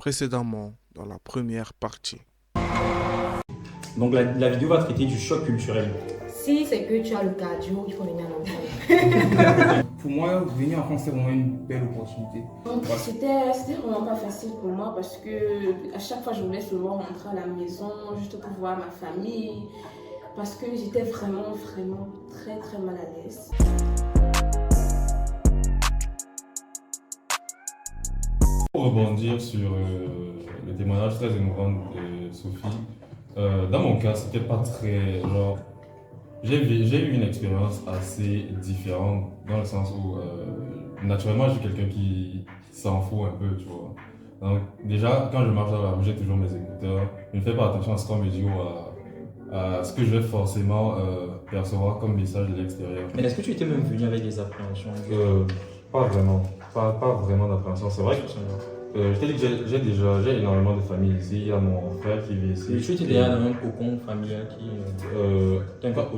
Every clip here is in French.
précédemment dans la première partie. Donc la vidéo va traiter du choc culturel. Si c'est que tu as le cardio, il faut venir en France. Pour moi, venir en France, c'est vraiment une belle opportunité. Donc c'était vraiment pas facile pour moi parce que à chaque fois je voulais souvent rentrer à la maison juste pour voir ma famille parce que j'étais vraiment très très mal à l'aise. Pour rebondir sur le témoignage très émouvant de Sophie, dans mon cas, c'était pas très genre. J'ai eu une expérience assez différente dans le sens où naturellement je suis quelqu'un qui s'en fout un peu, tu vois. Donc déjà quand je marche dans la rue, j'ai toujours mes écouteurs. Je ne fais pas attention à ce qu'on me dit ou à ce que je vais forcément percevoir comme message de l'extérieur. Mais est-ce que tu étais même venu avec des appréhensions? Pas vraiment, pas vraiment d'appréhension. C'est vrai que je t'ai dit que j'ai énormément de famille ici. Il y a mon frère qui vit ici. Tu étais déjà dans un cocon familial qui.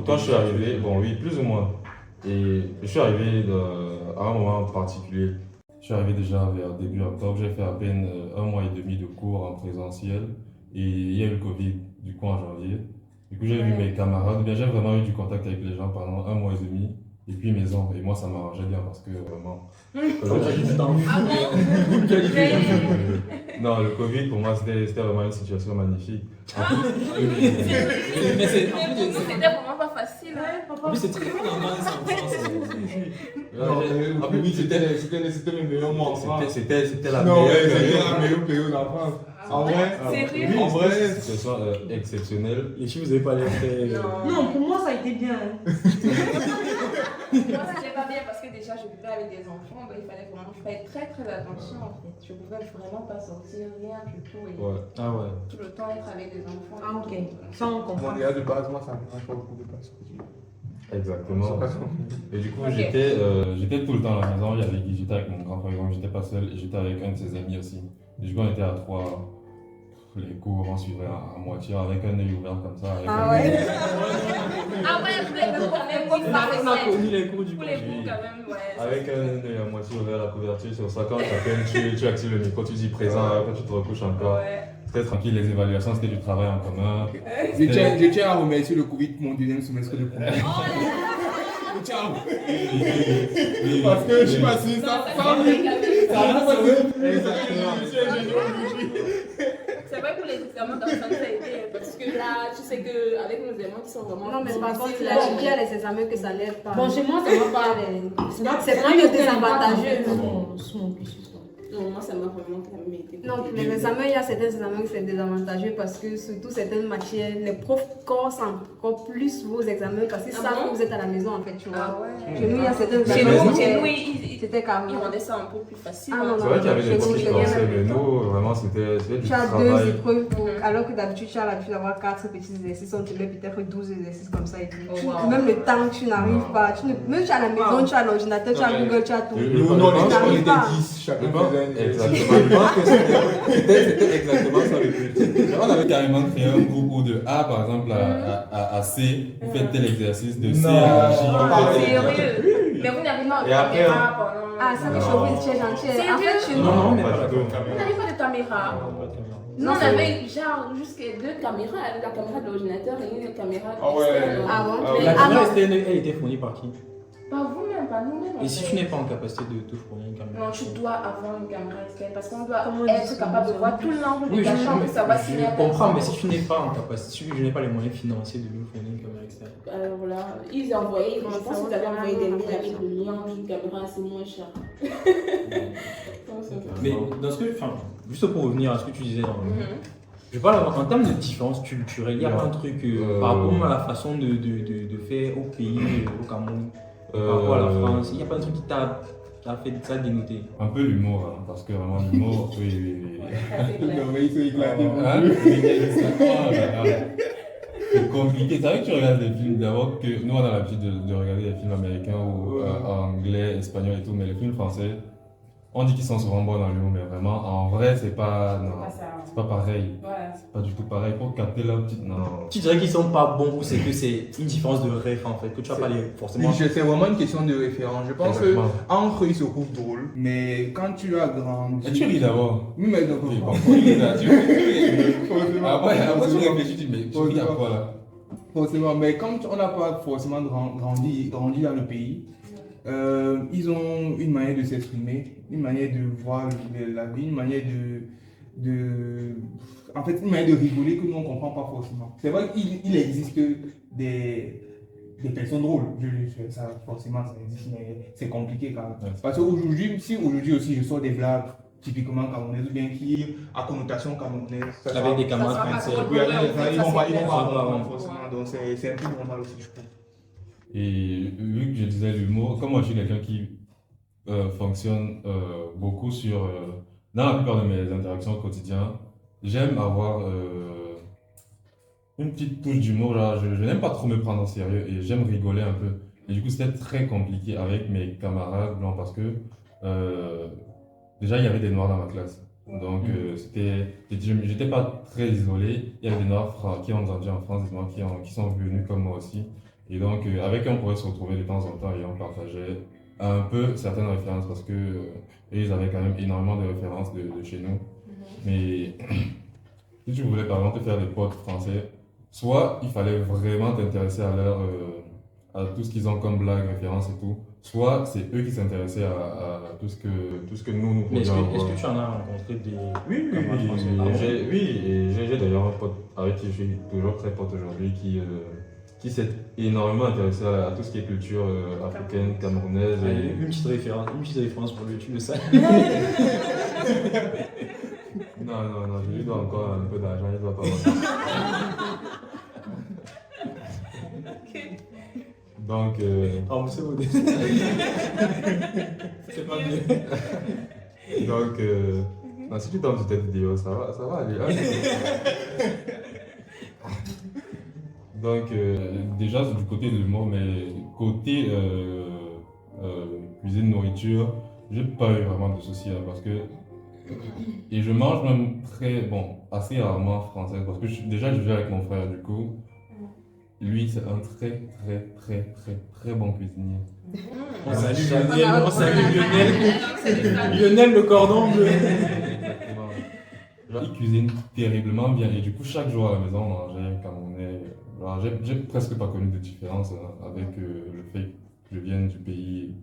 Quand je suis arrivé, bon oui, plus ou moins. Et je suis arrivé à un moment particulier. Je suis arrivé déjà vers début octobre. J'ai fait à peine un mois et demi de cours en présentiel. Et il y a eu le Covid, du coup en janvier. Du coup j'ai vu mes camarades. Bien, j'ai vraiment eu du contact avec les gens pendant un mois et demi. Et puis maison, et moi ça m'arrangeait bien parce que vraiment. Non, le Covid pour moi c'était vraiment une situation magnifique. Mais c'est. C'était vraiment pas facile. En plus, c'est très normal ça en France. En plus, c'était le meilleur mois en France. C'était la Non, meilleure c'était période. la meilleure période en France. En vrai, Sérieux? en vrai, Situation exceptionnelle. Les filles, vous avez pas l'air très. Non, pour moi, ça a été bien. Hein. Moi c'était pas bien parce que déjà je vivais avec des enfants, donc il fallait vraiment faire très très attention en fait. Je pouvais vraiment pas sortir, rien du tout et Ouais. Ah ouais. tout le temps être avec des enfants. Ah, ok. Ça, on comprend. mon idée de base, moi, ça me dérange pas beaucoup de pas sortir. Exactement. Et du coup, Ok. j'étais tout le temps à la maison. J'étais avec mon grand frère, donc j'étais pas seul. Et j'étais avec un de ses amis aussi. Du coup, on était à trois. Les cours, on suivait à moitié, avec un œil ouvert comme ça. Ah ouais. Ah ouais, je voulais me prendre On a connu les cours du pour les cours quand même, ouais. Avec un œil à moitié ouvert, la couverture sur ça. Quand on t'appelle, tu actives le micro, tu dis présent, après tu te recouches encore. Ouais. C'était tranquille, les évaluations, c'était du travail en commun. Je tiens à remercier le Covid pour mon deuxième semestre de première. Ciao. Parce que je suis pas sûr, ça C'est vrai pour les examens comme ça a été parce que là, tu sais qu'avec nos examens qui sont vraiment. Non, mais par contre, difficiles, là, il y a les examens que ça l'aide pas. Bon, chez moi, ça va pas. C'est vraiment désavantageux. Sous mon cursus. Non, moi ça m'a vraiment calmé. Non, pour les examens, il y a certains examens qui sont désavantageux parce que surtout certaines matières, les profs corsent encore plus vos examens parce qu'ils Ah savent bon? que vous êtes à la maison en fait, tu vois. Ah ouais. Chez nous, il y a certains Chez examens. nous, C'était carrément. ils rendaient ça un peu plus facile. Ah, non, C'est vrai qu'il y avait des chez trucs nous, qui chez nous, forçaient, mais nous, vraiment, c'était du Tu as deux travail. épreuves, alors que d'habitude tu as l'habitude d'avoir 4 petits exercices, on te met peut-être 12 exercices comme ça et tout. Oh, wow. Même le temps, tu n'arrives pas. Même tu es à la maison, tu as l'ordinateur, tu as Google, tu as tout. Nous, on n'arrive était pas. 10, chacun Bon, faisait un exactement. Je pense que c'était exactement ça le but. On avait carrément créé un groupe où de A par exemple à C, vous faites tel exercice, de C à J. Ah, vous faites tel sérieux? Mais vous n'avez pas de Et après, caméra pendant. Ah, ça que je trouve tu es gentil. En fait, chez nous, Non, mais pas pas du tout. Vous n'avez pas de caméra. Nous, on avait genre jusqu'à 2 caméras, la caméra de l'ordinateur et une caméra Ah ouais. externe. Ah bon? Mais La avant, caméra externe, elle était fournie par qui? pas vous-même, pas nous-mêmes. Et si tu n'es pas en capacité de te fournir une caméra? Non, tu dois avoir une caméra externe parce qu'on doit Comment être dire capable de ça? voir tout l'angle Oui, de la chambre pour savoir s'il y a je comprends, mais si tu n'es pas en capacité, si je n'ai pas les moyens financiers de lui fournir une caméra externe. Voilà, ils envoyaient, je pense qu'ils avaient envoyé des mails avec le lien d'une caméra assez moins chère. Mais dans ce que, enfin, juste pour revenir à ce que tu disais, je parle en termes de différence culturelle, il y a pas un truc par rapport à la façon de faire au pays, au Cameroun, par rapport à la France, il n'y a pas un truc qui t'a fait ça dénoter. Un peu l'humour, hein, parce que vraiment l'humour, oui. Non, mais il s'est éclaté. Hein? Oh là là. C'est compliqué. C'est vrai que tu regardes des films d'abord que nous on a l'habitude de regarder des films américains ou anglais, espagnols et tout, mais les films français, On dit qu'ils sont souvent bons dans l'humour, mais vraiment, en vrai, c'est pas, non, Pas ça. c'est pas pareil. Voilà. C'est pas du tout pareil. Pour capter leur petite, non. Tu dirais qu'ils sont pas bons ou c'est que c'est une différence de rêve en fait, que tu vas pas les forcément. C'est vraiment une question de référence. Je pense Exactement. qu'entre eux, ils se trouvent drôles. Mais quand tu as grandi. Et tu ris d'abord. Oui, mais donc. Oui, bon, tu ris là, tu ris. Après, tu réfléchis, tu dis, mais tu ris à quoi là? Forcément, mais quand on n'a pas forcément grandi dans le pays, ils ont une manière de s'exprimer, une manière de voir la vie, une manière en fait, une manière de rigoler que nous on ne comprend pas forcément. C'est vrai qu'il existe des personnes drôles, ça forcément ça existe, mais c'est compliqué quand même. Ouais. Parce qu'aujourd'hui, si aujourd'hui aussi je sors des blagues typiquement camerounaises ou bien qui à connotation camerounaise, ça sera- Avec des camarades Ça sera pas français. trop oui, drôle, ils vont pas clair. apprendre forcément, donc c'est un peu normal aussi, je trouve. Et vu que je disais l'humour, comme moi je suis quelqu'un qui fonctionne beaucoup sur. Dans la plupart de mes interactions au quotidien, j'aime avoir une petite touche d'humour. Là, je n'aime pas trop me prendre en sérieux et j'aime rigoler un peu. Et du coup, c'était très compliqué avec mes camarades blancs parce que déjà, il y avait des noirs dans ma classe. Donc, j'étais pas très isolé. Il y avait des noirs qui ont grandi en France, des noirs qui sont venus comme moi aussi. Et donc, avec eux, on pouvait se retrouver de temps en temps et on partageait un peu certaines références parce que ils avaient quand même énormément de références de chez nous. Mais si tu voulais par exemple te faire des potes français, soit il fallait vraiment t'intéresser à tout ce qu'ils ont comme blague, références et tout, soit c'est eux qui s'intéressaient à tout ce que nous Mais est-ce pouvions que avoir. tu en as rencontré des Oui, camarades français? Ah bon? j'ai d'ailleurs un pote avec qui je suis toujours très pote aujourd'hui qui s'est énormément intéressé à tout ce qui est culture africaine, camerounaise. Allez, Et... une petite référence pour lui, tu le sais. Non, je lui dois encore un peu d'argent, il doit pas avoir. Donc, Ah, vous savez, c'est pas mieux. donc non, si tu tombes sur cette vidéo, ça va aller. Donc, déjà, c'est du côté de l'humour, mais côté cuisine, nourriture, j'ai pas eu vraiment de soucis là, parce que. Et je mange même assez rarement français, parce que déjà, je vis avec mon frère, du coup. Lui, c'est un très bon cuisinier. On salue Lionel le cordon bleu. Exactement. Genre, il cuisine terriblement bien, et du coup, chaque jour à la maison, on mangeait camerounais. Genre, j'ai presque pas connu de différence avec le fait que je vienne du pays.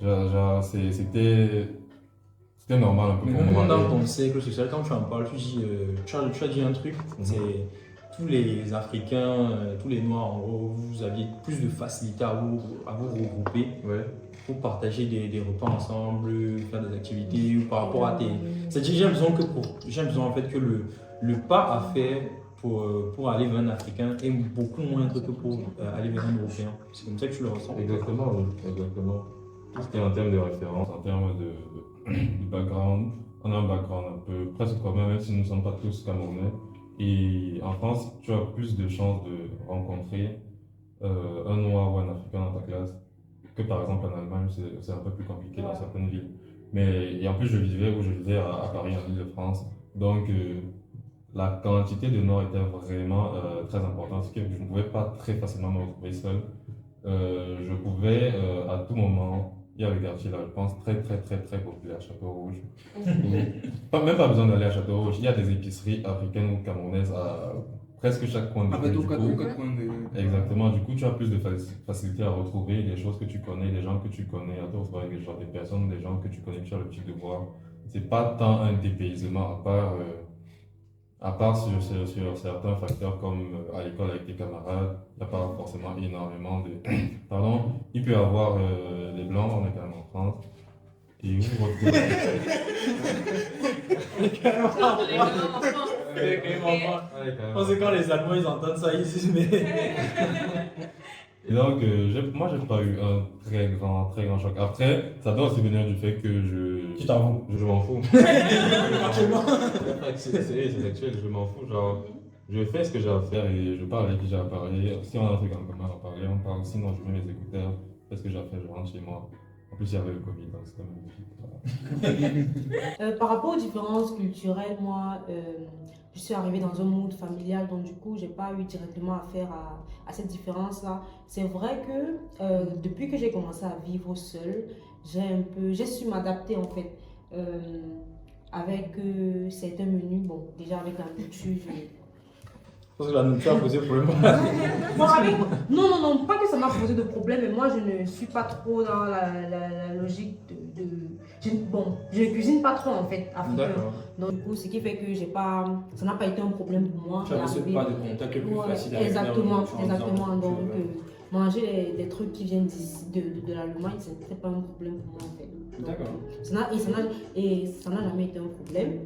Genre, c'était normal un peu Mais pour même moi. dans ton cercle social, quand tu en parles, tu as dit un truc, c'est tous les Africains, tous les Noirs, en gros, vous aviez plus de facilité à vous regrouper Ouais. pour partager des repas ensemble, faire des activités ou par rapport à tes. C'est-à-dire, j'ai l'impression en fait que le pas à faire pour aller vers un Africain est beaucoup moindre que pour aller vers un Européen. C'est comme ça que tu le ressens. Exactement, oui, exactement. Tout ce qui est en termes de référence, en termes de background, on a un background un peu presque commun, même si nous ne sommes pas tous camerounais. Et en France, tu as plus de chances de rencontrer un noir ou un africain dans ta classe que par exemple en Allemagne, c'est un peu plus compliqué dans certaines villes. Et en plus, je vivais à Paris, en Île-de-France. Donc, la quantité de noirs était vraiment très importante, ce que je ne pouvais pas très facilement me retrouver seul. Je pouvais à tout moment, il y a le quartier là, je pense, très populaire, Château-Rouge. Même pas besoin d'aller à Château-Rouge, il y a des épiceries africaines ou camerounaises à presque chaque coin de rue. Du coup, exactement, du coup tu as plus de facilité à retrouver des choses que tu connais, des gens que tu connais, à te retrouver avec des personnes, des gens que tu connais, que tu as l'habitude de voir. C'est pas tant un dépaysement, à part sur certains facteurs comme à l'école avec tes camarades, il n'y a pas forcément énormément de... Pardon, il peut y avoir les blancs, on est quand même en France. Et où vous retrouvez... C'est quand les Allemands ils entendent ça ici, mais. Et donc, moi, j'ai pas eu un très grand choc. Après, ça doit aussi venir du fait que Tu t'en fous. je m'en fous. Actuellement. C'est actuel, je m'en fous. Genre, je fais ce que j'ai à faire et je parle avec qui j'ai à parler. Si on a un truc en commun à parler, on parle. Sinon, je mets mes écouteurs, je fais ce que j'ai à faire, je rentre chez moi. En plus, il y avait le Covid, donc c'était magnifique. Par rapport aux différences culturelles, moi, je suis arrivée dans un mood familial, donc du coup, j'ai pas eu directement affaire à cette différence-là. C'est vrai que depuis que j'ai commencé à vivre seule, j'ai su m'adapter en fait avec certains menus. Bon, déjà avec la nourriture, Parce que la nourriture a posé problème. Bon, non, pas que ça m'a posé de problème, mais moi je ne suis pas trop dans la logique je ne cuisine pas trop en fait africain. D'accord. Donc du coup, ce qui fait que ça n'a pas été un problème pour moi. Tu as ce d'arriver- pas de contact le plus Ouais, facile avec exactement, la exactement. Donc manger des trucs qui viennent de l'Allemagne, ce n'était pas un problème pour moi en fait. Donc, D'accord. ça n'a jamais été un problème.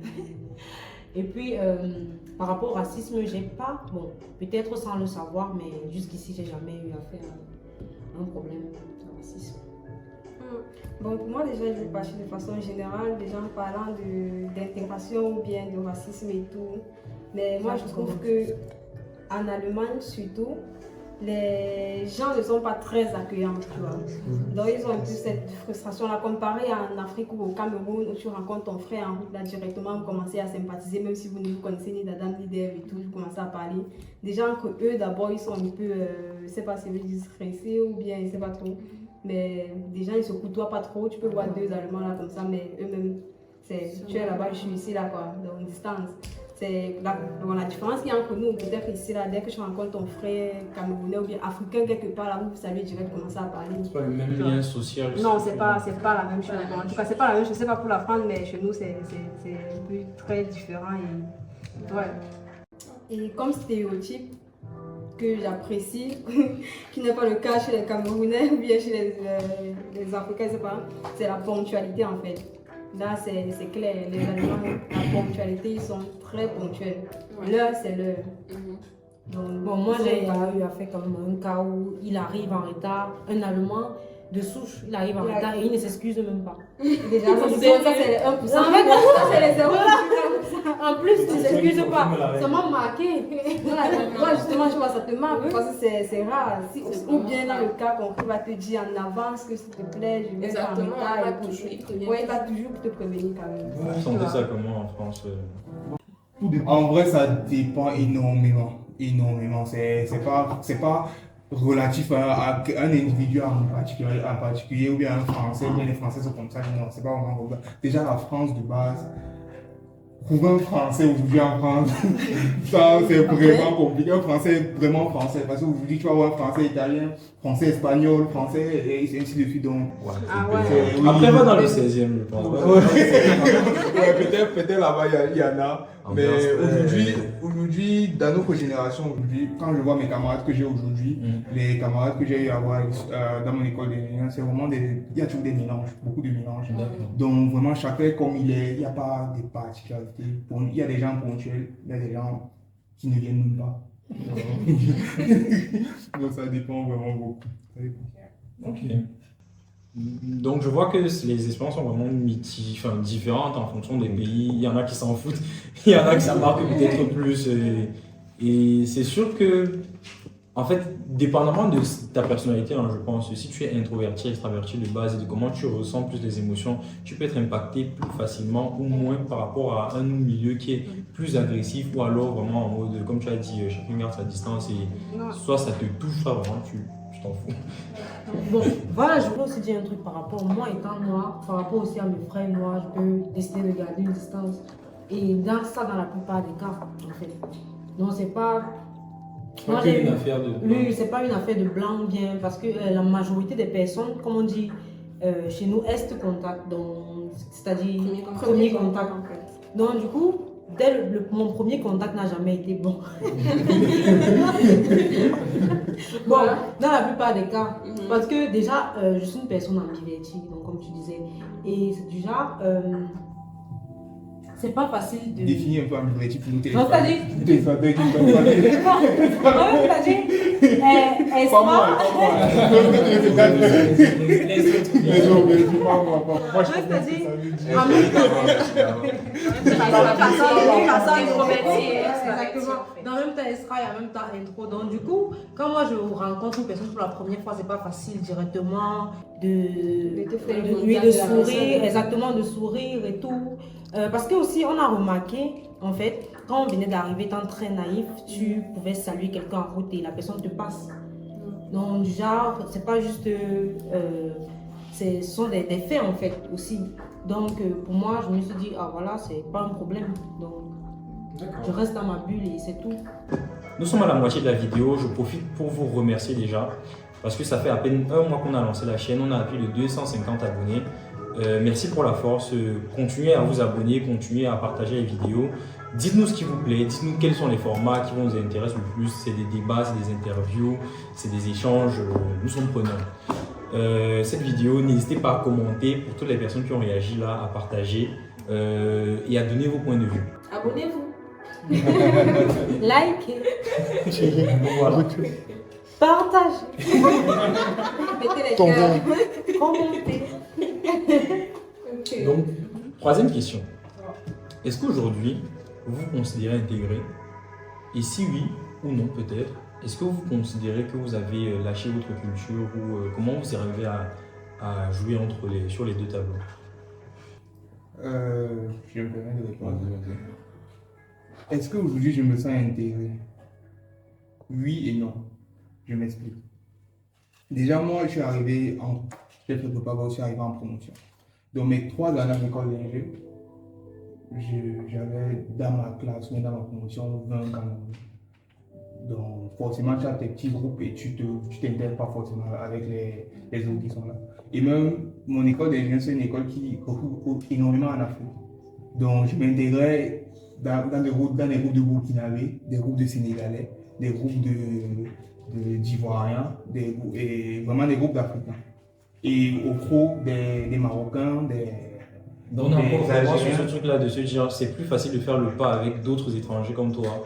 Et puis, par rapport au racisme, j'ai pas, bon, peut-être sans le savoir, mais jusqu'ici, j'ai jamais eu affaire à un problème de racisme. Bon, pour moi, déjà, je vais partir de façon générale, déjà en parlant d'intégration ou bien de racisme et tout. Mais moi, je trouve que en Allemagne, surtout, les gens ne sont pas très accueillants, tu vois. Donc, ils ont un peu cette frustration-là, comparé en Afrique ou au Cameroun, où tu rencontres ton frère en route, là, directement, vous commencez à sympathiser, même si vous ne vous connaissez ni d'Adam ni d'Ève et tout, vous commencez à parler. Déjà, entre eux, d'abord, ils sont un peu, je ne sais pas si ils disent stressés ou bien, je ne sais pas trop. Mais déjà, ils ne se côtoient pas trop. Tu peux voir deux Allemands là comme ça, mais eux-mêmes, tu es là-bas, je suis ici, là, quoi, donc distance. C'est la différence qu'il y a entre nous, peut-être ici, là, dès que tu rencontres ton frère camerounais ou bien africain quelque part, là, vous saluez direct, commencez à parler. C'est pas le même lien social. Non, c'est pas la même chose. En tout cas, c'est pas la même chose. C'est pas pour la France, mais chez nous, c'est très différent. Et, ouais. Et comme stéréotype que j'apprécie, qui n'est pas le cas chez les Camerounais ou bien chez les Africains, c'est la ponctualité en fait. Là, c'est clair, les Allemands, la ponctualité, ils sont très ponctuels. Ouais. L'heure, c'est l'heure. Donc, bon, moi, j'ai eu affaire quand même à un cas où il arrive en retard, un Allemand de souche, il arrive en retard et il ne s'excuse même pas. Déjà, ça, c'est les 1%. En fait, ça, c'est les 0%. En plus, tu ne s'excuses pas. Ça m'a marqué. Moi, justement, je vois ça te marque parce que c'est rare. Ou bien dans le cas qu'on va te dire en avance que s'il te plaît, je vais faire en Exactement, retard. pas et tout. toujours, il prévient. Ouais, il va toujours te prévenir quand même. Vous sentez ça comment en France En vrai, ça dépend énormément. Énormément. C'est pas relatif à un individu en particulier ou bien un Français, ou bien les Français sont comme ça. Non, c'est pas vraiment comme ça. Déjà, la France de base, trouver un Français aujourd'hui en France, ça c'est vraiment compliqué. Un Français vraiment français. Parce qu'aujourd'hui, tu vas avoir Français italien, Français espagnol, Français et ainsi de suite. Donc, Ah ouais. oui. Après, va dans le 16e, je pense. Ouais, peut-être là-bas il y en a. Mais Ambiance, aujourd'hui, dans notre génération, aujourd'hui, quand je vois mes camarades que j'ai aujourd'hui, les camarades que j'ai eu à voir dans mon école d'ingénieur, c'est vraiment il y a toujours des mélanges, beaucoup de mélanges. Donc vraiment chacun comme il est, il n'y a pas de particularités. Il y a des gens ponctuels, il y a des gens qui ne viennent même pas. Donc ça dépend vraiment beaucoup. Ça dépend. Ok. Donc je vois que les expériences sont vraiment différentes en fonction des pays. Il y en a qui s'en foutent, il y en a qui ça marque peut-être plus. Et c'est sûr que, en fait, dépendamment de ta personnalité, hein, je pense, si tu es introverti, extraverti de base et de comment tu ressens plus les émotions, tu peux être impacté plus facilement ou moins par rapport à un milieu qui est plus agressif ou alors vraiment en mode, comme tu as dit, chacun garde sa distance et soit ça te touche, soit vraiment tu t'en fous. Bon, voilà, je peux aussi dire un truc par rapport à moi étant noire, par rapport aussi à mes frères noirs, je peux décider de garder une distance. Et dans la plupart des cas, en fait. Donc, c'est pas. Moi, j'ai une affaire de. Oui, c'est pas une affaire de blanc ou bien, parce que la majorité des personnes, comme on dit chez nous, est contact, c'est-à-dire premier contact. en fait. Donc, du coup, mon premier contact n'a jamais été bon. Bon, dans la plupart des cas, parce que déjà, je suis une personne ambivertie, donc comme tu disais, et c'est du genre, c'est pas facile de... Définis un peu ambiguïté pour nous Non, c'est-à-dire... téléspectateurs qui ne Non, c'est-à-dire... Est-ce pas moi, pas moi. Les autres, mais pas moi, pas moi. Moi, je comprends ce que ça veut dire. en même temps, Exactement. dans le même temps extra et en même temps intro. Donc du coup, quand moi je rencontre une personne pour la première fois, c'est pas facile directement de sourire, exactement de sourire et tout. Parce que aussi on a remarqué, en fait, quand on venait d'arriver étant très naïf, tu pouvais saluer quelqu'un en route et la personne te passe. Donc du genre, c'est pas juste, ce sont des faits en fait aussi. Donc pour moi, je me suis dit, ah voilà, c'est pas un problème. Donc je reste dans ma bulle et c'est tout. Nous sommes à la moitié de la vidéo. Je profite pour vous remercier déjà parce que ça fait à peine un mois qu'on a lancé la chaîne. On a plus de 250 abonnés. Merci pour la force. Continuez à vous abonner, continuez à partager les vidéos. Dites-nous ce qui vous plaît, dites-nous quels sont les formats qui vous intéressent le plus. C'est des débats, c'est des interviews, c'est des échanges. Nous sommes preneurs. Cette vidéo, n'hésitez pas à commenter pour toutes les personnes qui ont réagi là, à partager et à donner vos points de vue. Abonnez-vous. Like, Voilà. partage, Mettez les Ton cœurs. commentez. Ok. Donc, troisième question. Est-ce qu'aujourd'hui, vous vous considérez intégré? Et si oui ou non, peut-être, est-ce que vous considérez que vous avez lâché votre culture ou comment vous arrivez à jouer sur les deux tableaux? Je me permets de répondre. Est-ce qu'aujourd'hui je me sens intégré? Oui et non. Je m'explique. Déjà, moi, je suis arrivé en. J'ai fait je suis arrivé en promotion. Dans mes 3 dernières écoles d'ingé, j'avais dans ma classe, ou dans ma promotion, 20 Camerounais. Donc, forcément, tu as tes petits groupes et tu t'intègres pas forcément avec les autres qui sont là. Et même, mon école d'ingénieur, c'est une école qui regroupe énormément en Afrique. Donc, je m'intégrais dans des groupes de Burkinabé, des groupes de Sénégalais, des groupes d'Ivoiriens, et vraiment des groupes d'Africains. Et au pro, des Marocains, Donc, on a encore vraiment sur Algériens. ce truc-là de se dire c'est plus facile de faire le pas avec d'autres étrangers comme toi,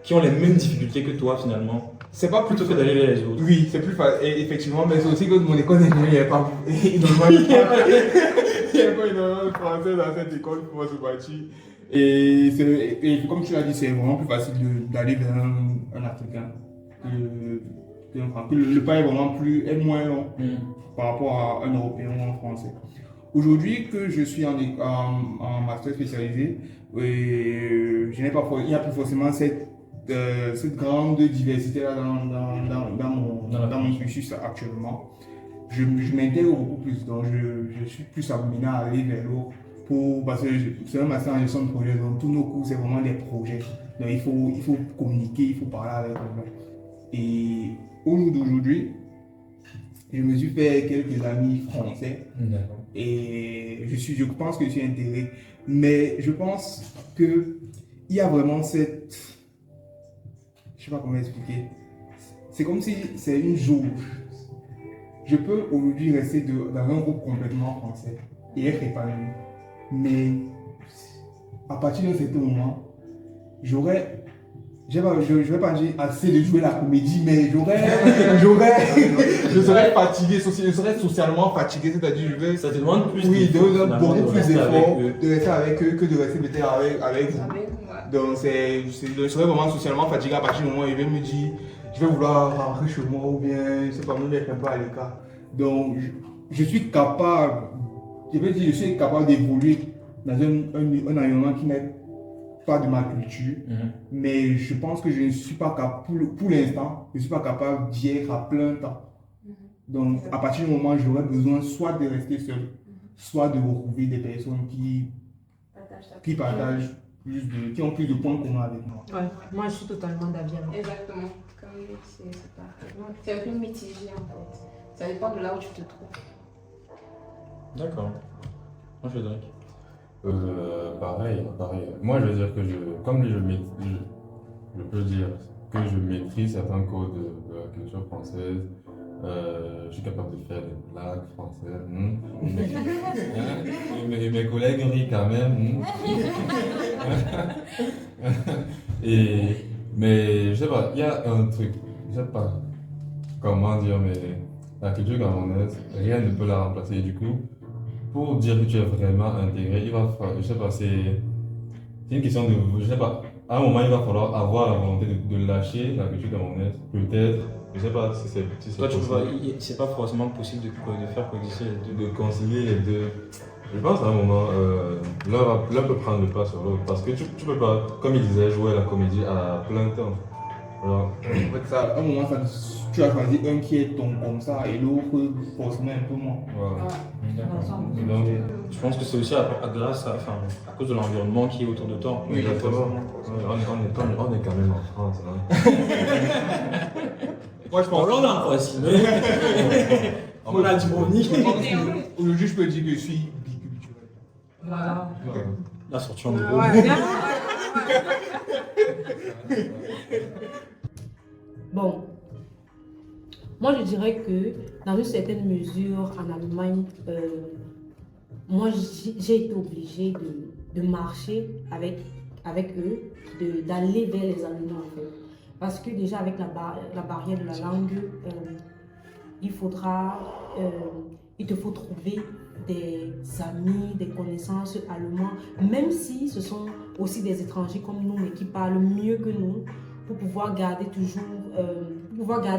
qui ont les mêmes difficultés que toi finalement, C'est pas plutôt que d'aller vers les autres. Oui, c'est plus facile, effectivement, mais c'est aussi que mon école d'ingénieur, il n'y avait pas énormément de français dans cette école pour se bâtir. Et comme tu l'as dit, c'est vraiment plus facile d'aller vers un Africain qu'un Français. Le pas est moins long par rapport à un Européen ou un Français. Aujourd'hui que je suis en master spécialisé, il n'y a plus forcément cette grande diversité là dans mon cursus actuellement. Je m'intègre beaucoup plus, donc je suis plus amené à aller vers l'autre parce que c'est un master en gestion de projet, donc tous nos cours c'est vraiment des projets. Donc il faut communiquer, il faut parler avec les gens. Et au jour d'aujourd'hui, je me suis fait quelques amis français et je pense que je suis intégré, mais je pense qu'il y a vraiment cette. Je ne sais pas comment expliquer. C'est comme si c'est une jauge. Je peux aujourd'hui rester dans un groupe complètement français et être épanoui. Mais à partir d'un certain moment, je ne vais pas dire assez de jouer la comédie, mais je serais fatigué, je serais socialement fatigué, c'est-à-dire Ça te demande plus beaucoup plus d'efforts eux. de rester avec eux que de rester peut-être avec vous. Donc je serais vraiment socialement fatigué à partir du moment où il va me dire je vais vouloir rentrer chez moi ou bien je sais pas, me mettre un peu à l'écart. Donc je suis capable d'évoluer dans un environnement qui n'est pas de ma culture, mais je pense que je ne suis pas capable, pour l'instant, je ne suis pas capable d'y être à plein temps. Donc à partir du moment où j'aurais besoin soit de rester seul, soit de retrouver des personnes qui partagent qui ont plus de points communs avec moi. Ouais, moi je suis totalement d'avis avec. Exactement. Comme c'est un peu mitigé en fait. Ça dépend de là où tu te trouves. D'accord. Moi, Frédéric. Pareil. Moi, je veux dire que comme je peux dire que je maîtrise certains codes de la culture française, Je suis capable de faire des blagues françaises. Et mes collègues rient quand même. Mais je sais pas, il y a un truc, je sais pas comment dire, mais la culture camerounaise, rien ne peut la remplacer. Du coup, pour dire que tu es vraiment intégré, il va falloir, je sais pas, c'est une question de, je sais pas, à un moment il va falloir avoir la volonté de lâcher la culture camerounaise, peut-être, je sais pas si c'est Toi, tu possible. vois, c'est pas forcément possible de faire coexister les deux. De concilier les deux. Je pense à un moment, l'un peut prendre le pas sur l'autre. Parce que tu peux pas, comme il disait, jouer la comédie à plein temps. Alors, En fait, ça, à un moment, tu as choisi un qui est ton comme ça et l'autre forcément un peu moins. voilà. Ensemble. Donc, Je pense que c'est aussi à cause de l'environnement qui est autour de toi. oui, exactement. On est quand même en France. Hein. Moi, je pense. On a encore signé. On a dit Monique. Aujourd'hui, je peux dire que je suis biculturel. Voilà. La sortie en gros. Bon, moi je dirais que dans une certaine mesure en Allemagne, moi j'ai été obligée de marcher avec eux, d'aller vers les Allemands en fait. Parce que déjà avec la barrière de la langue, il te faut trouver des amis, des connaissances allemands, même si ce sont aussi des étrangers comme nous, mais qui parlent mieux que nous, pour pouvoir garder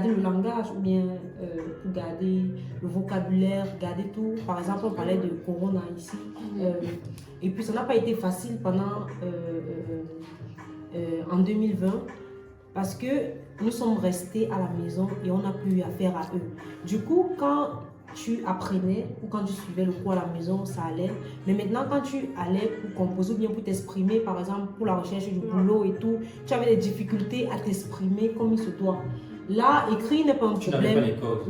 le langage, ou bien pour garder le vocabulaire, garder tout. Par exemple, on parlait de Corona ici, et puis ça n'a pas été facile pendant en 2020, parce que nous sommes restés à la maison et on n'a plus eu affaire à eux. Du coup, quand tu apprenais ou quand tu suivais le cours à la maison, ça allait. Mais maintenant, quand tu allais pour composer ou bien pour t'exprimer, par exemple, pour la recherche du boulot et tout, tu avais des difficultés à t'exprimer comme il se doit. Là, écrire n'est pas un problème.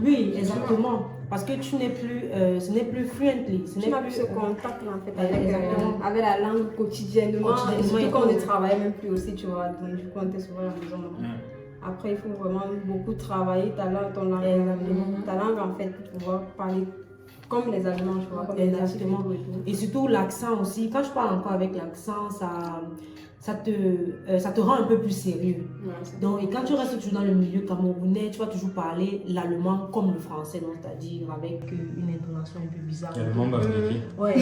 Oui, exactement. Parce que tu n'es plus, ce n'est plus fluently. Tu n'as plus ce contact en fait Exactement. avec la langue quotidiennement. Et surtout quand on ne travaille même plus aussi, tu vois. Donc, du coup, on était souvent à la maison. Après, il faut vraiment beaucoup travailler ta langue, ta langue en fait, pour pouvoir parler comme les Allemands, tu vois, comme les Exactement. Et surtout l'accent aussi. Quand je parle encore avec l'accent, ça te rend un peu plus sérieux. Donc, et quand tu restes toujours dans le milieu camerounais, tu vas toujours parler l'allemand comme le français, donc c'est-à-dire avec une intonation un peu bizarre. L'allemand basique. Ouais.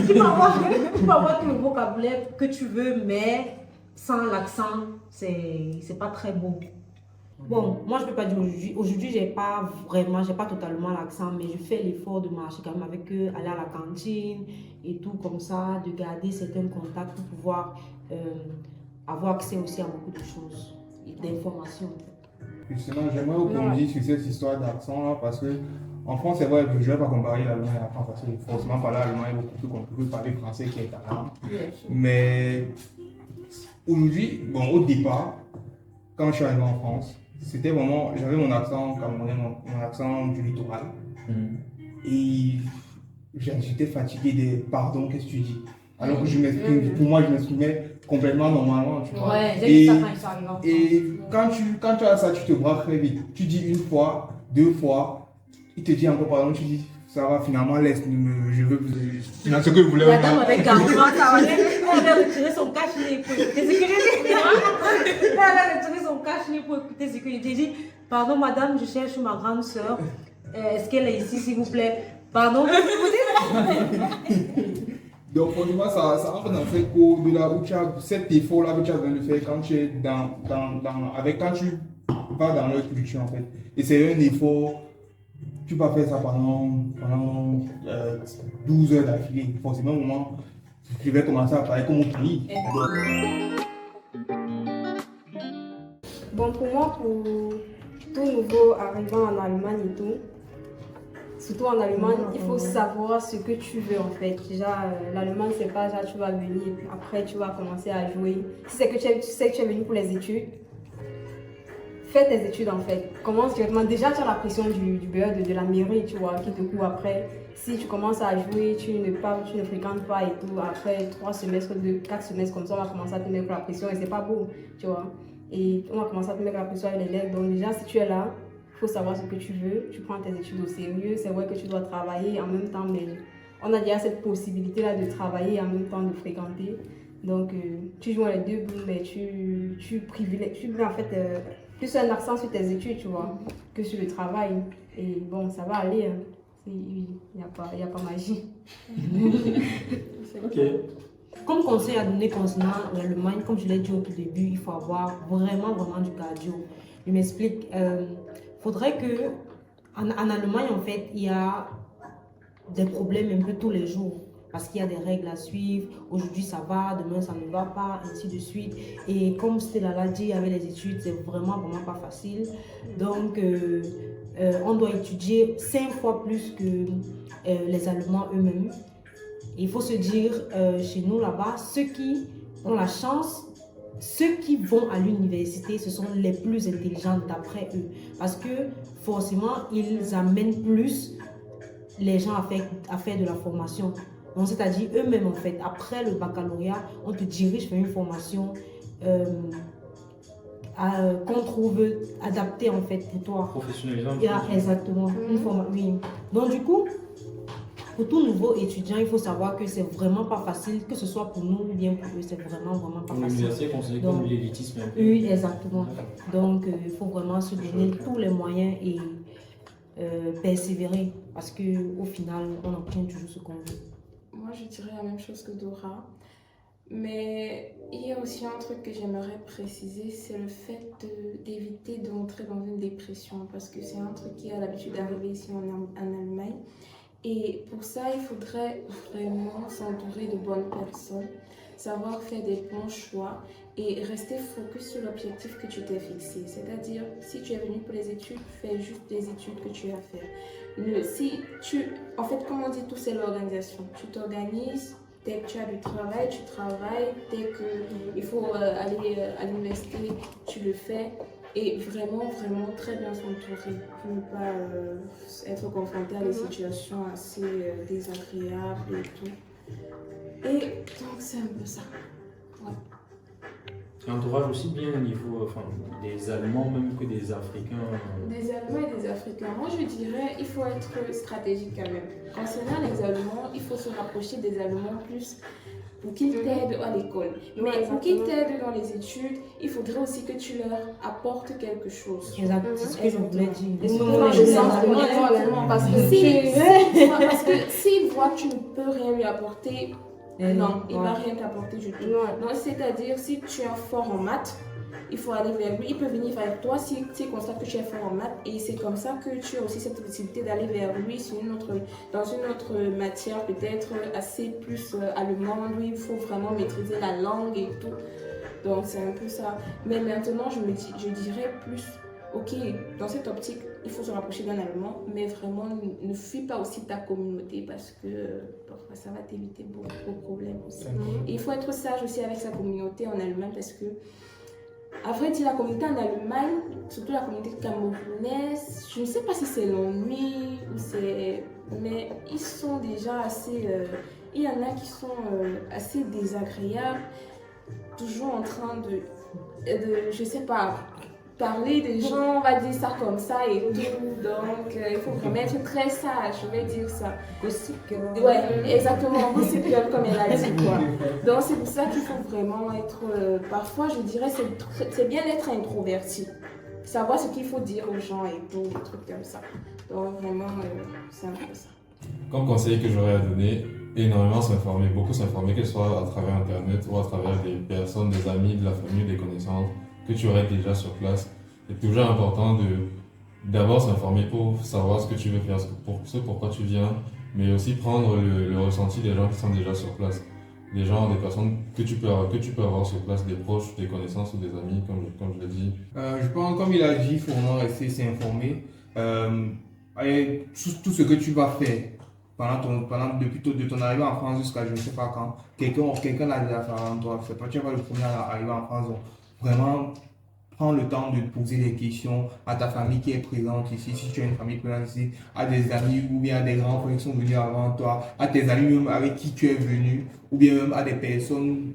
Tu peux avoir tout le vocabulaire que tu veux, mais sans l'accent, c'est pas très beau. Bon, moi je peux pas dire aujourd'hui j'ai pas totalement l'accent, mais je fais l'effort de marcher quand même avec eux, aller à la cantine et tout comme ça, de garder certains contacts pour pouvoir avoir accès aussi à beaucoup de choses et d'informations. Justement, j'aimerais rebondir sur cette histoire d'accent là, parce que en France, c'est vrai, je ne vais pas comparer l'allemand et la France, parce que forcément parler allemand est beaucoup plus compliqué que parler français qui est ta langue. Mais aujourd'hui, bon, au départ, quand je suis arrivé en France, c'était vraiment, j'avais mon accent camerounais, mon accent du littoral. Et j'étais fatigué de pardon, qu'est-ce que tu dis? Alors que pour moi, je m'exprimais complètement normalement, tu vois. Ouais, j'ai vu ça quand ils sont arrivés en France. Et quand tu as ça, tu te braques très vite. Tu dis une fois, deux fois, il te dit encore pardon, tu dis ça va, finalement, je veux ce que vous voulez. La dame avec Garou, elle avait retiré son cache-nez pour écouter ce que j'ai dit. Elle a retiré son cache-nez pour écouter ce que j'ai dit. Pardon, madame, je cherche ma grande soeur. Est-ce qu'elle est ici, s'il vous plaît? Pardon, Donc, franchement, ça rentre dans cette cour de là où tu as cet effort-là que tu as besoin de faire quand tu es quand tu vas dans leur culture, en fait. Et c'est un effort. Tu vas faire ça pendant 12 heures d'affilée. Forcément, au moment, je vais commencer à parler comme au pays. Bon, pour moi, pour tout nouveau arrivant en Allemagne et tout, surtout en Allemagne, il faut savoir ce que tu veux en fait. Déjà, l'allemand, c'est pas genre tu vas venir et puis après tu vas commencer à jouer. Si c'est que tu sais que tu es venu pour les études, fais tes études en fait. Commence directement. Déjà, tu as la pression du beurre de la mairie, tu vois, qui te court après. Si tu commences à jouer, tu ne fréquentes pas et tout, après 3 semestres, 4 semestres comme ça, on va commencer à te mettre la pression et c'est pas beau, tu vois. Et on va commencer à te mettre la pression avec les lèvres. Donc déjà, si tu es là, Il faut savoir ce que tu veux, tu prends tes études au sérieux. C'est vrai que tu dois travailler en même temps, mais on a déjà cette possibilité-là de travailler et en même temps de fréquenter. Donc, tu joues les deux bouts, mais tu privilèges, tu mets en fait plus un accent sur tes études, tu vois, que sur le travail. Et bon, ça va aller. Hein. Il n'y a pas magie. Ok. Comme conseil à donner concernant l'Allemagne, comme je l'ai dit au tout début, il faut avoir vraiment du cardio. Je m'explique. Faudrait que en Allemagne, en fait, il y a des problèmes un peu tous les jours. Parce qu'il y a des règles à suivre. Aujourd'hui, ça va, demain, ça ne va pas, ainsi de suite. Et comme Stella l'a dit, avec les études, c'est vraiment pas facile. Donc, on doit étudier 5 fois plus que les Allemands eux-mêmes. Il faut se dire, chez nous là-bas, ceux qui ont la chance, ceux qui vont à l'université, ce sont les plus intelligents d'après eux. Parce que forcément, ils amènent plus les gens à faire de la formation. Donc, c'est-à-dire eux-mêmes, en fait, après le baccalauréat, on te dirige vers une formation qu'on trouve adaptée, en fait, pour toi. Professionnalisant. Exactement. Oui. Donc, du coup, pour tout nouveau étudiant, il faut savoir que c'est vraiment pas facile, que ce soit pour nous ou bien pour eux, c'est vraiment pas facile. L'université est considérée comme l'élitisme. Oui, exactement. Donc, il faut vraiment se donner tous les moyens et persévérer parce qu'au final, on obtient toujours ce qu'on veut. Moi, je dirais la même chose que Dora. Mais il y a aussi un truc que j'aimerais préciser, c'est le fait d'éviter d'entrer dans une dépression parce que c'est un truc qui a l'habitude d'arriver ici en Allemagne. Et pour ça, il faudrait vraiment s'entourer de bonnes personnes, savoir faire des bons choix et rester focus sur l'objectif que tu t'es fixé. C'est-à-dire, si tu es venu pour les études, fais juste les études que tu as à faire. En fait, comme on dit, tout c'est l'organisation. Tu t'organises, dès que tu as du travail, tu travailles, dès qu'il faut aller à l'université, tu le fais. Et vraiment très bien s'entourer pour ne pas être confronté à des situations assez désagréables et tout. Et donc c'est un peu ça. Ouais. Et entourage aussi bien au niveau des Allemands même que des Africains. Des Allemands et des Africains. Moi je dirais il faut être stratégique quand même. Concernant les Allemands, il faut se rapprocher des Allemands plus pour qu'ils t'aident à l'école. Mais pour qu'ils t'aident dans les études, il faudrait aussi que tu leur apportes quelque chose. Exactement, c'est ce que je voulais dire. Parce que s'il voit que tu ne peux rien lui apporter, non, il ne va rien t'apporter du tout. Donc, c'est-à-dire, si tu es fort en maths, il faut aller vers lui. Il peut venir vers toi s'il constate que tu es fort en maths. Et c'est comme ça que tu as aussi cette possibilité d'aller vers lui dans une autre matière, peut-être assez plus allemande, où il faut vraiment maîtriser la langue et tout. Donc, c'est un peu ça. Mais maintenant, je dirais plus, ok, dans cette optique, il faut se rapprocher d'un Allemand, mais vraiment, ne fuis pas aussi ta communauté parce que parfois, ça va t'éviter beaucoup de problèmes aussi. Et il faut être sage aussi avec sa communauté en Allemagne parce que à vrai dire, la communauté en Allemagne, surtout la communauté camerounaise, je ne sais pas si c'est l'ennui ou c'est... Mais ils sont déjà assez... il y en a qui sont assez désagréables, toujours en train de je sais pas, parler des gens, on va dire ça comme ça et tout. Donc, il faut vraiment être très sage, je vais dire ça. Gossip girl. Ouais, exactement, gossip girl comme elle a dit, quoi. Donc, c'est pour ça qu'il faut vraiment être... parfois, je dirais, c'est bien d'être introverti. Savoir ce qu'il faut dire aux gens et tout, des trucs comme ça. Donc, vraiment, c'est un peu ça. Comme conseil que j'aurais à donner, énormément s'informer, beaucoup s'informer, que ce soit à travers Internet ou à travers des personnes, des amis, de la famille, des connaissances que tu aurais déjà sur place. C'est toujours important d'abord s'informer pour savoir ce que tu veux faire, pourquoi tu viens, mais aussi prendre le ressenti des gens qui sont déjà sur place. Des gens, des personnes que tu peux avoir sur place, des proches, des connaissances ou des amis, comme je l'ai dit. Je pense, comme il a dit, il faut vraiment rester s'informer. Tout ce que tu vas faire depuis de ton arrivée en France jusqu'à je ne sais pas quand, quelqu'un l'a déjà fait avant toi. C'est pas tu vas pas le premier à arriver en France. Donc, vraiment, prends le temps de poser des questions à ta famille qui est présente ici, si tu as une famille présente ici, à des amis ou bien à des grands frères qui sont venus avant toi, à tes amis même avec qui tu es venu, ou bien même à des personnes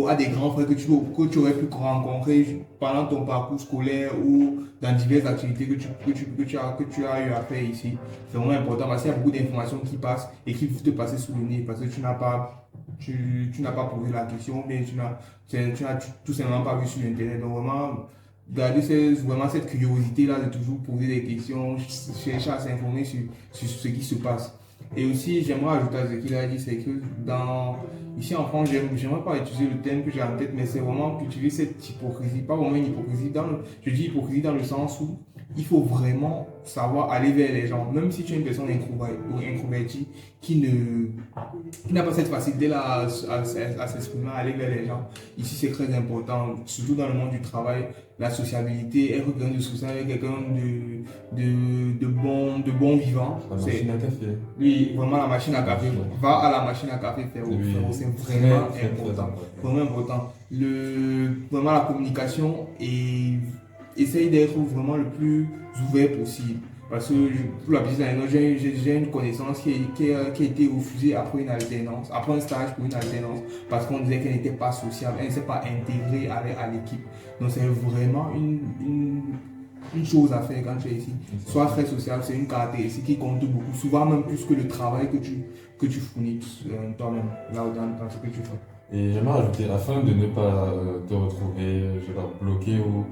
à des grands frères que tu aurais pu rencontrer pendant ton parcours scolaire ou dans diverses activités que tu as eu à faire ici. C'est vraiment important parce qu'il y a beaucoup d'informations qui passent et qui vont te passer sous le nez parce que tu n'as pas posé la question, mais tu n'as tout simplement pas vu sur Internet. Donc vraiment, garder vraiment cette curiosité-là de toujours poser des questions, chercher à s'informer sur ce qui se passe. Et aussi, j'aimerais ajouter à ce qu'il a dit, c'est que ici en France, j'aimerais pas utiliser le terme que j'ai en tête, mais c'est vraiment cultiver cette hypocrisie, pas vraiment une hypocrisie, je dis hypocrisie dans le sens où il faut vraiment savoir aller vers les gens, même si tu es une personne introvertie qui n'a pas cette facilité-là à s'exprimer, à aller vers les gens. Ici, c'est très important, surtout dans le monde du travail, la sociabilité, être quelqu'un de social, quelqu'un de bon vivant. La machine à café. Oui, vraiment la machine à café. Va à la machine à café, c'est vraiment important. Vraiment important. Vraiment la communication et essaye d'être vraiment le plus ouvert possible. Parce que pour la petite anecdote, j'ai une connaissance qui a été refusée après un stage pour une alternance, parce qu'on disait qu'elle n'était pas sociable, elle ne s'est pas intégrée à l'équipe. Donc c'est vraiment une chose à faire quand tu es ici. Sois très sociable, c'est une caractéristique qui compte beaucoup, souvent même plus que le travail que tu fournis toi-même, là dans ce que tu fais. Et j'aimerais ajouter, afin de ne pas te retrouver bloqué ou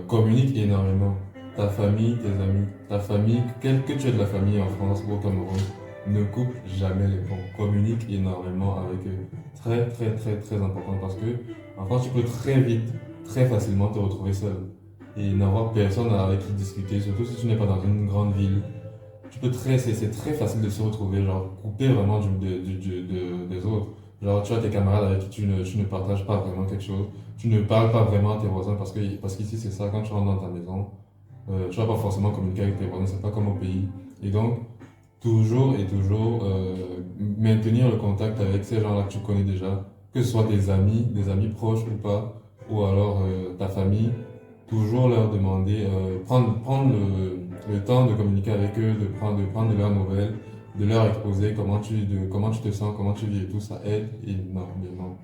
communique énormément. Ta famille, tes amis, ta famille, quel que tu aies de la famille en France ou au Cameroun, ne coupe jamais les ponts. Communique énormément avec eux. Très, très, très, très important parce que en France, tu peux très vite, très facilement te retrouver seul et n'avoir personne avec qui discuter, surtout si tu n'es pas dans une grande ville. C'est très facile de se retrouver, genre, coupé vraiment des autres. Genre, tu as tes camarades avec qui tu ne partages pas vraiment quelque chose. Tu ne parles pas vraiment à tes voisins parce qu'ici, c'est ça, quand tu rentres dans ta maison, tu ne vas pas forcément communiquer avec tes voisins, c'est pas comme au pays. Et donc, toujours maintenir le contact avec ces gens-là que tu connais déjà, que ce soit des amis proches ou pas, ou alors ta famille, toujours leur demander, prendre le temps de communiquer avec eux, de prendre de leurs nouvelles, de leur exposer comment tu te sens, comment tu vis et tout, ça aide énormément.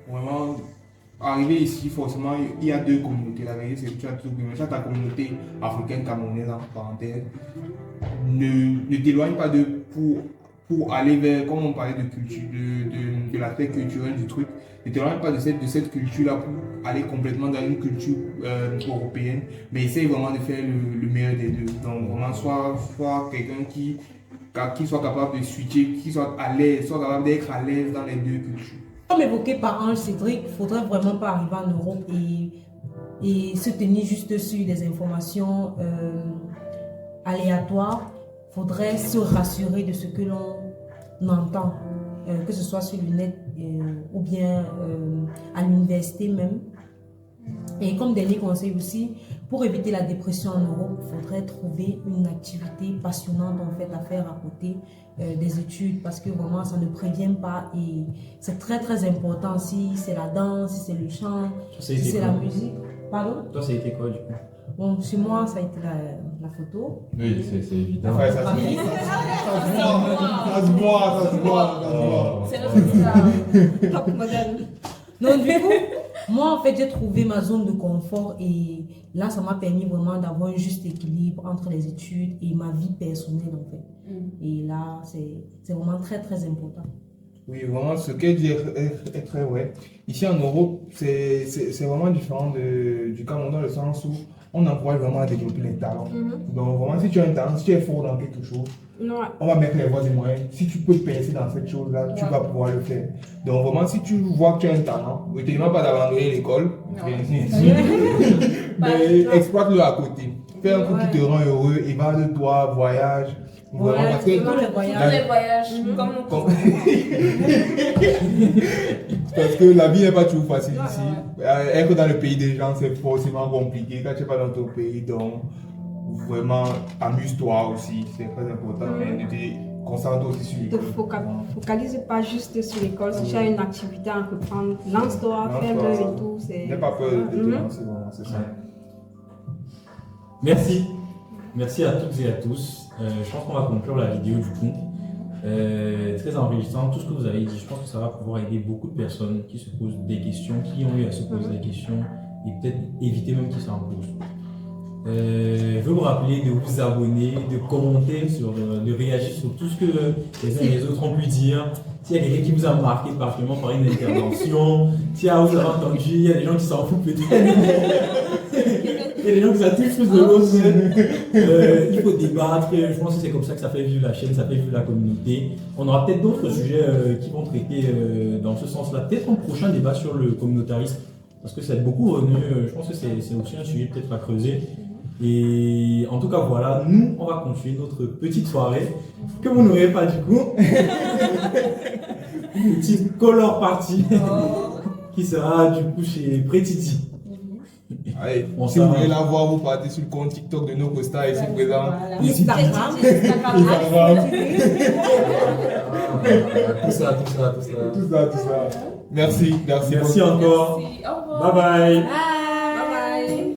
Vraiment, arriver ici, forcément, il y a deux communautés. La vérité, c'est que tu as deux communautés. Tu as ta communauté africaine camerounaise, en parenthèse. Ne t'éloigne pas pour aller vers, comme on parlait de culture, de l'aspect culturel du truc, ne t'éloigne pas de cette culture-là pour aller complètement dans une culture européenne, mais essaye vraiment de faire le meilleur des deux. Donc, vraiment, soit quelqu'un qui soit capable de switcher, qui soit à l'aise, soit capable d'être à l'aise dans les deux cultures. Comme évoqué par Ange Cédric, il ne faudrait vraiment pas arriver en Europe et se tenir juste sur des informations aléatoires. Il faudrait se rassurer de ce que l'on entend, que ce soit sur le net ou bien à l'université même. Et comme dernier conseil aussi, pour éviter la dépression en Europe, il faudrait trouver une activité passionnante en fait à faire à côté des études, parce que vraiment ça ne prévient pas et c'est très très important si c'est la danse, si c'est le chant, si c'est la musique. Pardon? Toi, ça a été quoi du coup? Bon, chez moi, ça a été la photo. Oui, c'est évident. Ouais, ça se voit. C'est notre Top modèle. Donc du coup, moi en fait j'ai trouvé ma zone de confort et là ça m'a permis vraiment d'avoir un juste équilibre entre les études et ma vie personnelle en fait. Et là c'est vraiment très très important. Oui, vraiment, ce qu'elle dit est très vrai. Ici en Europe, c'est vraiment différent du Cameroun dans le sens où on encourage vraiment à développer les talents. Donc vraiment, si tu as un talent, si tu es fort dans quelque chose, on va mettre les voies et moyens. Si tu peux percer dans cette chose-là, tu vas pouvoir le faire. Donc vraiment, si tu vois que tu as un talent, ne te demande pas d'abandonner l'école, mais exploite-le à côté. Fais un truc qui te rend heureux, évade-toi, voyage. Vraiment, parce que les voyages, comme nous. Parce que la vie n'est pas toujours facile ici. Être dans le pays des gens, c'est forcément compliqué quand tu n'es pas dans ton pays. Donc, vraiment, amuse-toi aussi, c'est très important. Et ne te concentre aussi sur l'école. Ne focalise pas juste sur l'école. Si tu as une activité à entreprendre, lance-toi, fais-le et tout. N'aie pas peur de te lancer, vraiment, c'est ça. Merci à toutes et à tous. Je pense qu'on va conclure la vidéo du coup. Très enrichissant. Tout ce que vous avez dit, je pense que ça va pouvoir aider beaucoup de personnes qui se posent des questions, qui ont eu à se poser des questions et peut-être éviter même qu'ils s'en posent. Je veux vous rappeler de vous abonner, de commenter, de réagir sur tout ce que les uns et les autres ont pu dire. S'il y a quelqu'un qui vous a marqué particulièrement par une intervention, si vous avez entendu, il y a des gens qui s'en foutent peut-être. Il y a des gens qui s'en touchent plus de l'autre. Il faut débattre. Je pense que c'est comme ça que ça fait vivre la chaîne, ça fait vivre la communauté. On aura peut-être d'autres sujets qui vont traiter dans ce sens-là. Peut-être un prochain débat sur le communautarisme. Parce que c'est beaucoup revenu. Je pense que c'est aussi un sujet peut-être à creuser. Et en tout cas, voilà, nous, on va continuer notre petite soirée que vous n'aurez pas du coup. Une petite color party qui sera du coup chez Pretiti. Allez, On si vous s'arrange. voulez la voir, vous partez sur le compte TikTok de nos costards ici présents. Instagram. Tout ça. Tout ça. Merci. Merci encore. Merci. Au revoir. Bye bye. Bye.